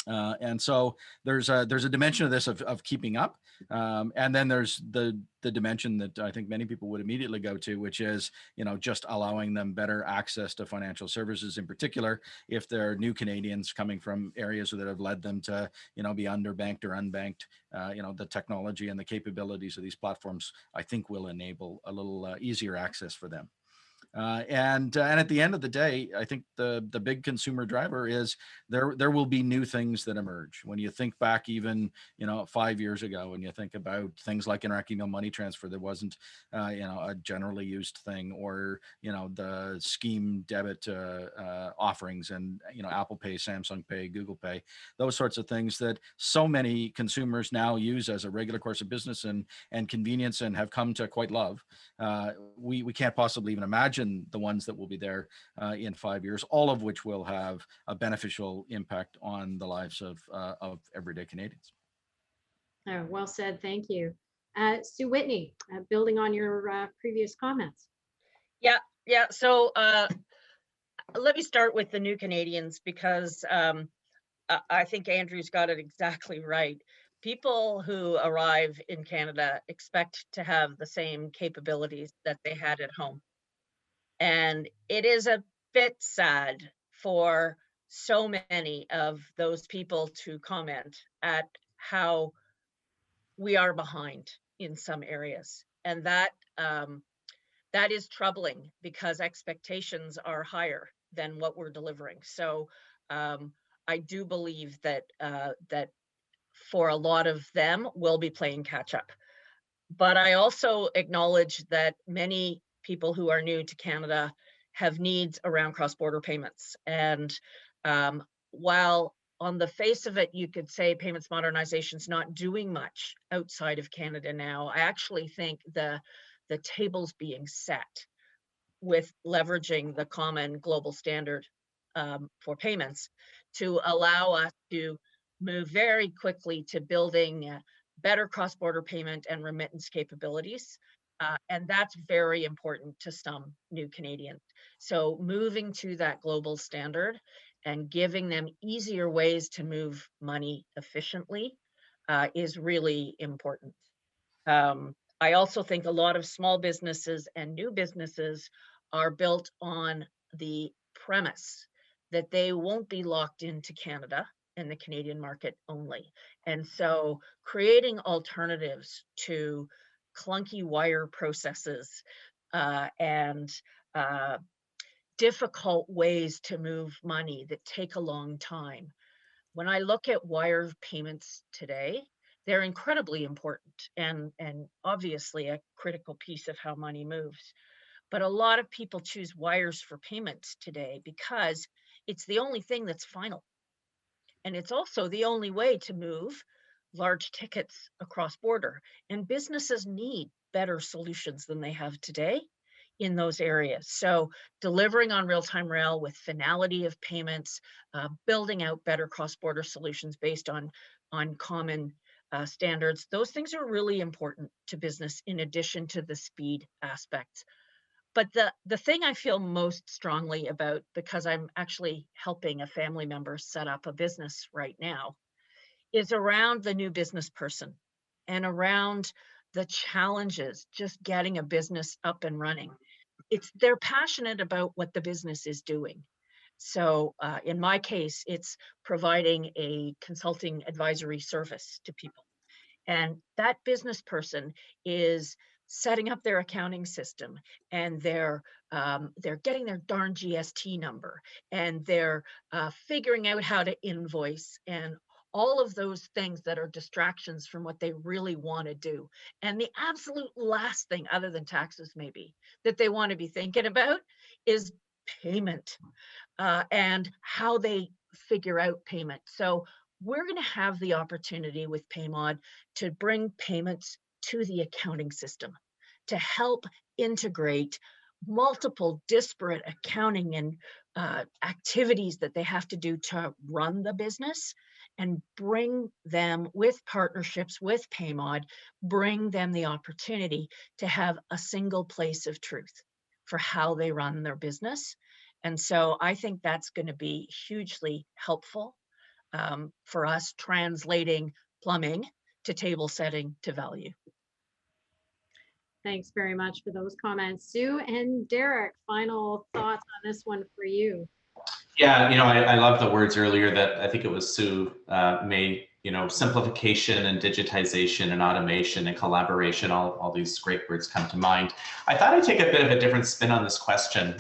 And so there's a dimension of this of keeping up, and then there's the dimension that I think many people would immediately go to, which is, you know, just allowing them better access to financial services, in particular if they're new Canadians coming from areas that have led them to, you know, be underbanked or unbanked. You know, the technology and the capabilities of these platforms, I think, will enable a little easier access for them. And at the end of the day, I think the big consumer driver is there will be new things that emerge. When you think back, even, you know, 5 years ago, when you think about things like Interac email money transfer, there wasn't you know, a generally used thing, or, you know, the scheme debit offerings, and, you know, Apple Pay, Samsung Pay, Google Pay, those sorts of things that so many consumers now use as a regular course of business and convenience, and have come to quite love. We can't possibly even imagine the ones that will be there in 5 years, all of which will have a beneficial impact on the lives of everyday Canadians. Oh, well said. Thank you. Sue Whitney, building on your previous comments. Yeah. So let me start with the new Canadians, because I think Andrew's got it exactly right. People who arrive in Canada expect to have the same capabilities that they had at home. And it is a bit sad for so many of those people to comment at how we are behind in some areas. And that is troubling, because expectations are higher than what we're delivering. So I do believe that that for a lot of them, we'll be playing catch up. But I also acknowledge that many people who are new to Canada have needs around cross-border payments. And while on the face of it, you could say payments modernization is not doing much outside of Canada now, I actually think the table's being set with leveraging the common global standard for payments to allow us to move very quickly to building better cross-border payment and remittance capabilities. And that's very important to some new Canadians. So moving to that global standard and giving them easier ways to move money efficiently is really important. I also think a lot of small businesses and new businesses are built on the premise that they won't be locked into Canada and the Canadian market only. And so creating alternatives to clunky wire processes and difficult ways to move money that take a long time. When I look at wire payments today, they're incredibly important and obviously a critical piece of how money moves. But a lot of people choose wires for payments today because it's the only thing that's final. And it's also the only way to move large tickets across border. And businesses need better solutions than they have today in those areas. So delivering on real-time rail with finality of payments, building out better cross-border solutions based on common standards, those things are really important to business in addition to the speed aspects. But the thing I feel most strongly about, because I'm actually helping a family member set up a business right now, is around the new business person and around the challenges just getting a business up and running. They're passionate about what the business is doing. So in my case, it's providing a consulting advisory service to people. And that business person is setting up their accounting system, and they're getting their darn GST number, and they're figuring out how to invoice, and all of those things that are distractions from what they really want to do. And the absolute last thing, other than taxes maybe, that they want to be thinking about is payment and how they figure out payment. So we're going to have the opportunity with PayMod to bring payments to the accounting system to help integrate multiple disparate accounting and activities that they have to do to run the business, and bring them with partnerships with PayMod, bring them the opportunity to have a single place of truth for how they run their business. And so I think that's going to be hugely helpful. for us translating plumbing to table setting to value. Thanks very much for those comments, Sue. And Derek, final thoughts on this one for you. Yeah, I love the words earlier that I think it was Sue made, simplification and digitization and automation and collaboration, all these great words come to mind. I thought I'd take a bit of a different spin on this question.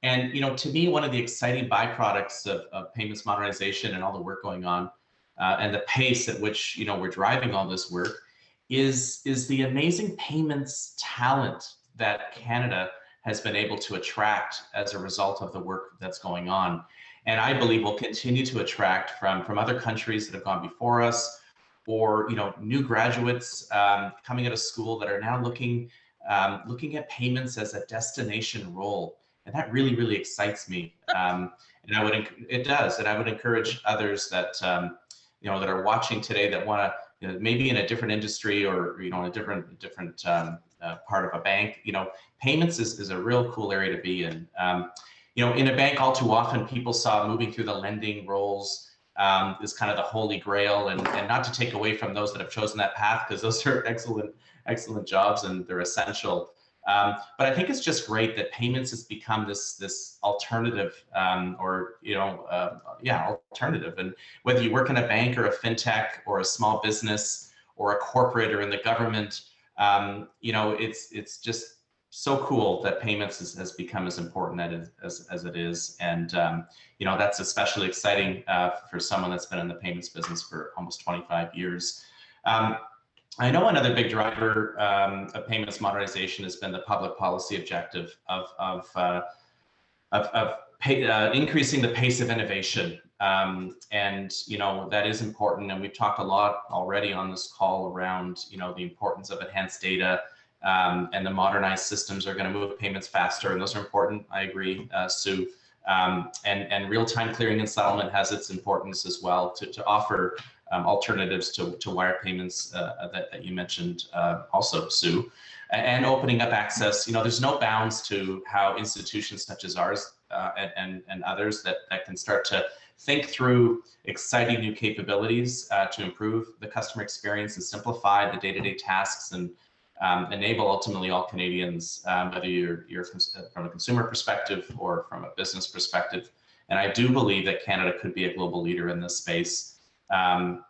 And, to me, one of the exciting byproducts of payments modernization and all the work going on and the pace at which, we're driving all this work is the amazing payments talent that Canada has been able to attract as a result of the work that's going on. And I believe we'll continue to attract from other countries that have gone before us, or new graduates coming out of school that are now looking at payments as a destination role. And that really, really excites me. And it does. And I would encourage others that, that are watching today that want to, maybe in a different industry or, in a different part of a bank, payments is a real cool area to be in. In a bank, all too often people saw moving through the lending roles is kind of the holy grail, and not to take away from those that have chosen that path, because those are excellent jobs and they're essential. But I think it's just great that payments has become this alternative, alternative. And whether you work in a bank or a fintech or a small business or a corporate or in the government, it's just so cool that payments has become as important as it is. And, that's especially exciting for someone that's been in the payments business for almost 25 years. I know another big driver of payments modernization has been the public policy objective of increasing the pace of innovation. And, that is important. And we've talked a lot already on this call around, the importance of enhanced data, and the modernized systems are going to move payments faster. And those are important. I agree, Sue. And real-time clearing and settlement has its importance as well to offer alternatives to wire payments that you mentioned also, Sue, and opening up access. There's no bounds to how institutions such as ours and others that can start to think through exciting new capabilities to improve the customer experience and simplify the day-to-day tasks and enable ultimately all Canadians, whether you're from a consumer perspective or from a business perspective. And I do believe that Canada could be a global leader in this space. And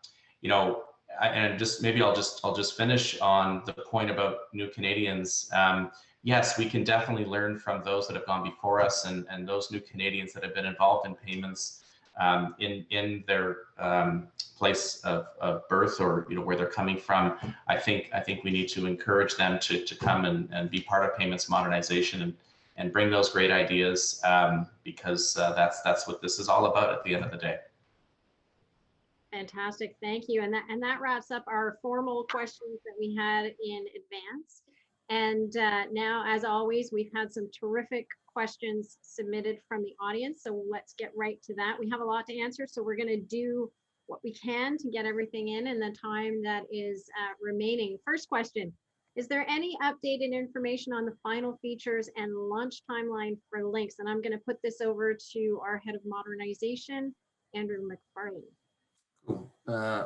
just maybe I'll just finish on the point about new Canadians. Yes, we can definitely learn from those that have gone before us and those new Canadians that have been involved in payments in their place of birth or where they're coming from. I think we need to encourage them to come and be part of payments modernization and bring those great ideas, because that's what this is all about at the end of the day. Fantastic, thank you. And that wraps up our formal questions that we had in advance. And now, as always, we've had some terrific questions submitted from the audience. So let's get right to that. We have a lot to answer, so we're going to do what we can to get everything in the time that is remaining. First question, is there any updated information on the final features and launch timeline for links? And I'm going to put this over to our head of modernization, Andrew McFarlane. Cool.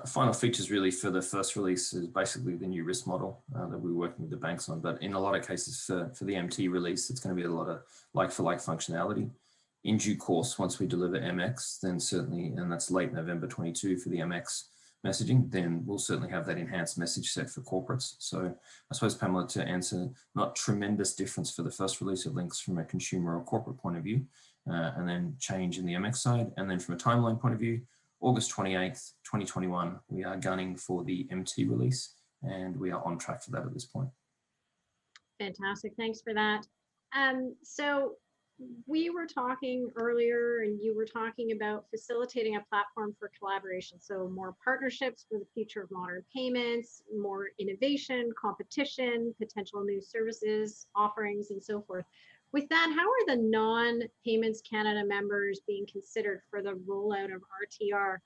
Final features really for the first release is basically the new risk model that we're working with the banks on. But in a lot of cases for the MT release, it's going to be a lot of like-for-like functionality. In due course, once we deliver MX, then certainly, and that's late November 22 for the MX messaging, then we'll certainly have that enhanced message set for corporates. So I suppose, Pamela, to answer, not tremendous difference for the first release of links from a consumer or corporate point of view, and then change in the MX side. And then from a timeline point of view, August 28th, 2021, we are gunning for the MT release, and we are on track for that at this point. Fantastic, thanks for that. So we were talking earlier, and you were talking about facilitating a platform for collaboration. So more partnerships for the future of modern payments, more innovation, competition, potential new services, offerings, and so forth. With that, how are the non-Payments Canada members being considered for the rollout of RTR?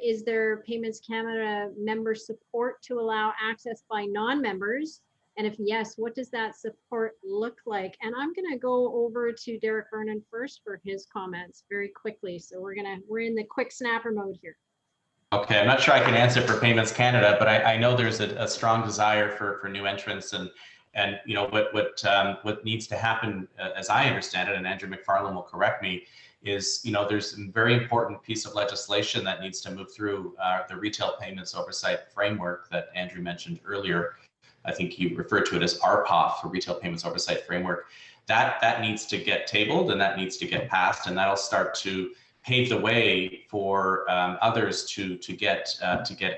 Is there Payments Canada member support to allow access by non-members And if yes, what does that support look like? And I'm going to go over to Derek Vernon first for his comments very quickly. So we're in the quick snapper mode here. Okay, I'm not sure I can answer for Payments Canada, but I know there's a strong desire for new entrants, and you know what needs to happen, as I understand it, and Andrew McFarlane will correct me, is there's a very important piece of legislation that needs to move through the Retail Payments Oversight Framework that Andrew mentioned earlier. I think he referred to it as RPOF, for Retail Payments Oversight Framework. That needs to get tabled and that needs to get passed, and that'll start to pave the way for others to get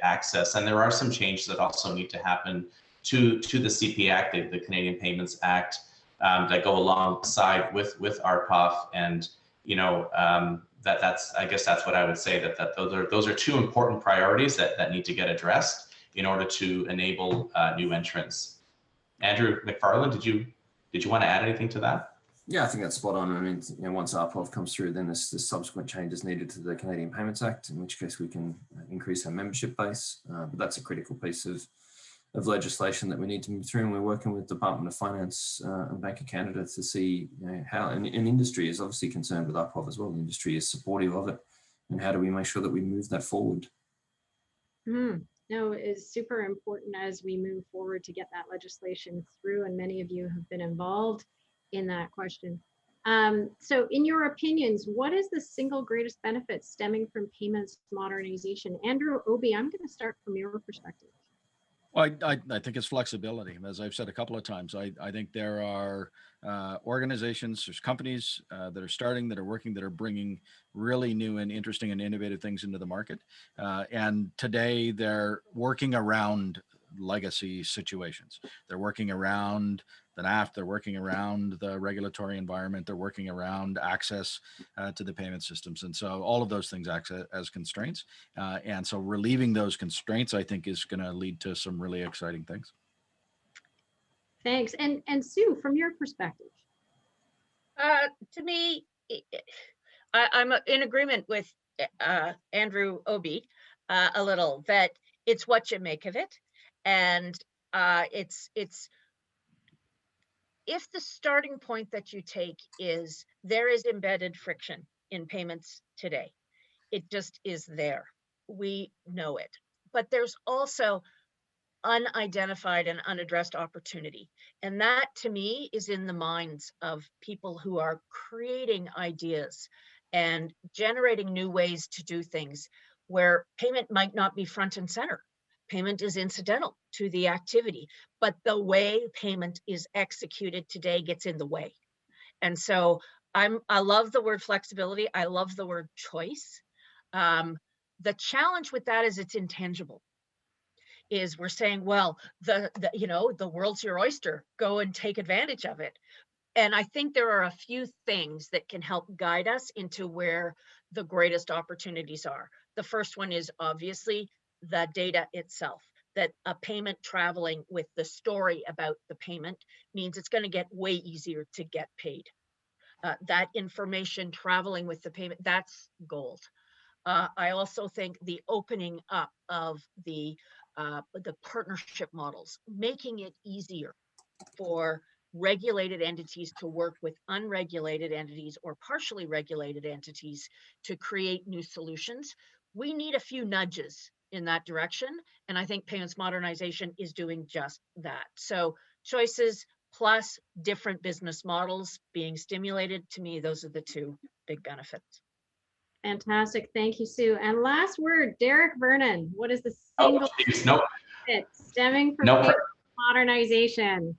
access. And there are some changes that also need to happen to the CP Act, the Canadian Payments Act, that go alongside with RPOF. And that's I guess that's what I would say, that those are two important priorities that need to get addressed in order to enable new entrants. Andrew McFarlane, did you want to add anything to that? Yeah, I think that's spot on. I mean, once RPOF comes through, then there's subsequent changes needed to the Canadian Payments Act, in which case we can increase our membership base. But that's a critical piece of legislation that we need to move through, and we're working with Department of Finance and Bank of Canada to see how, and industry is obviously concerned with RPOF as well. The industry is supportive of it, and how do we make sure that we move that forward? No, it's super important as we move forward to get that legislation through, and many of you have been involved in that question. So in your opinions, what is the single greatest benefit stemming from payments modernization? Andrew, Obee, I'm going to start from your perspective. Well, I think it's flexibility. As I've said a couple of times, I think there are organizations, there's companies that are starting, that are working, that are bringing really new and interesting and innovative things into the market. And today they're working around legacy situations. They're working around the NAFTA, they're working around the regulatory environment, they're working around access to the payment systems. And so all of those things act as constraints. And so relieving those constraints, I think, is going to lead to some really exciting things. Thanks. And Sue, from your perspective? To me, I'm in agreement with Andrew Obee a little, that it's what you make of it. And it's if the starting point that you take is there is embedded friction in payments today, it just is there. We know it. But there's also unidentified and unaddressed opportunity. And that, to me, is in the minds of people who are creating ideas and generating new ways to do things where payment might not be front and center. Payment is incidental to the activity, but the way payment is executed today gets in the way. And so I love the word flexibility. I love the word choice. The challenge with that is it's intangible. Is we're saying, well, the world's your oyster, go and take advantage of it. And I think there are a few things that can help guide us into where the greatest opportunities are. The first one is obviously the data itself, that a payment traveling with the story about the payment means it's going to get way easier to get paid. That information traveling with the payment, that's gold. I also think the opening up of the partnership models, making it easier for regulated entities to work with unregulated entities or partially regulated entities to create new solutions. We need a few nudges in that direction. And I think payments modernization is doing just that. So choices plus different business models being stimulated, to me, those are the two big benefits. Fantastic. Thank you, Sue. And last word, Derek Vernon, what is the single benefit stemming from payment modernization?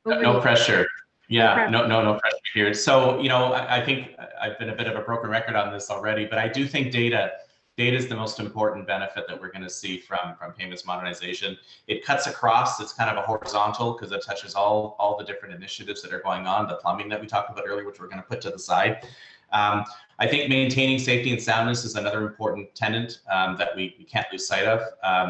No pressure. Yeah, no pressure here. So, I think I've been a bit of a broken record on this already, but I do think data is the most important benefit that we're going to see from payments modernization. It cuts across, it's kind of a horizontal because it touches all the different initiatives that are going on, the plumbing that we talked about earlier, which we're going to put to the side. I think maintaining safety and soundness is another important tenet that we can't lose sight of.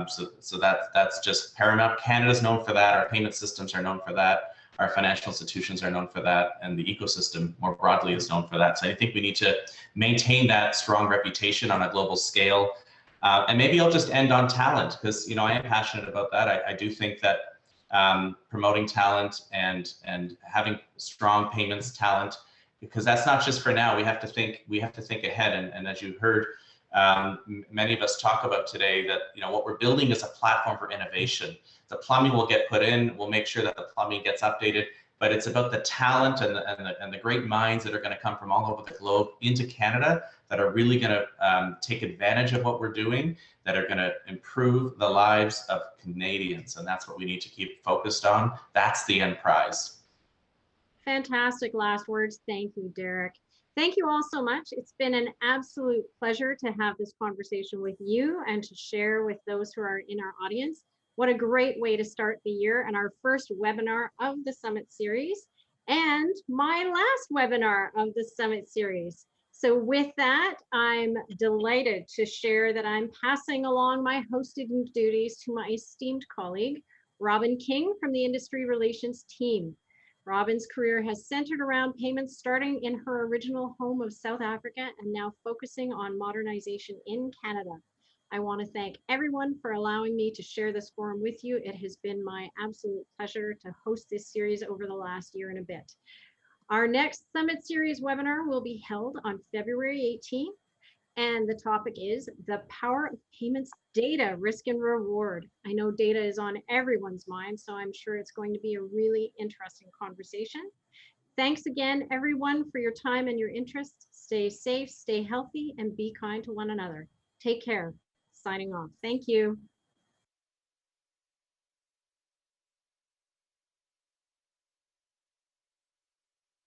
So that's just paramount. Canada's known for that. Our payment systems are known for that. Our financial institutions are known for that. And the ecosystem more broadly is known for that. So I think we need to maintain that strong reputation on a global scale. And maybe I'll just end on talent because, I am passionate about that. I do think that promoting talent and having strong payments talent, because that's not just for now. We have to think ahead. And as you heard, many of us talk about today, that what we're building is a platform for innovation. The plumbing will get put in. We'll make sure that the plumbing gets updated. But it's about the talent and the great minds that are going to come from all over the globe into Canada that are really going to take advantage of what we're doing, that are going to improve the lives of Canadians. And that's what we need to keep focused on. That's the end prize. Fantastic last words. Thank you, Derek. Thank you all so much. It's been an absolute pleasure to have this conversation with you and to share with those who are in our audience. What a great way to start the year and our first webinar of the Summit Series, and my last webinar of the Summit Series. So with that, I'm delighted to share that I'm passing along my hosting duties to my esteemed colleague, Robin King from the Industry Relations team. Robin's career has centered around payments, starting in her original home of South Africa and now focusing on modernization in Canada. I want to thank everyone for allowing me to share this forum with you. It has been my absolute pleasure to host this series over the last year and a bit. Our next Summit Series webinar will be held on February 18th, and the topic is the power of payments data, risk and reward. I know data is on everyone's mind, so I'm sure it's going to be a really interesting conversation. Thanks again, everyone, for your time and your interest. Stay safe, stay healthy, and be kind to one another. Take care. Signing off. Thank you.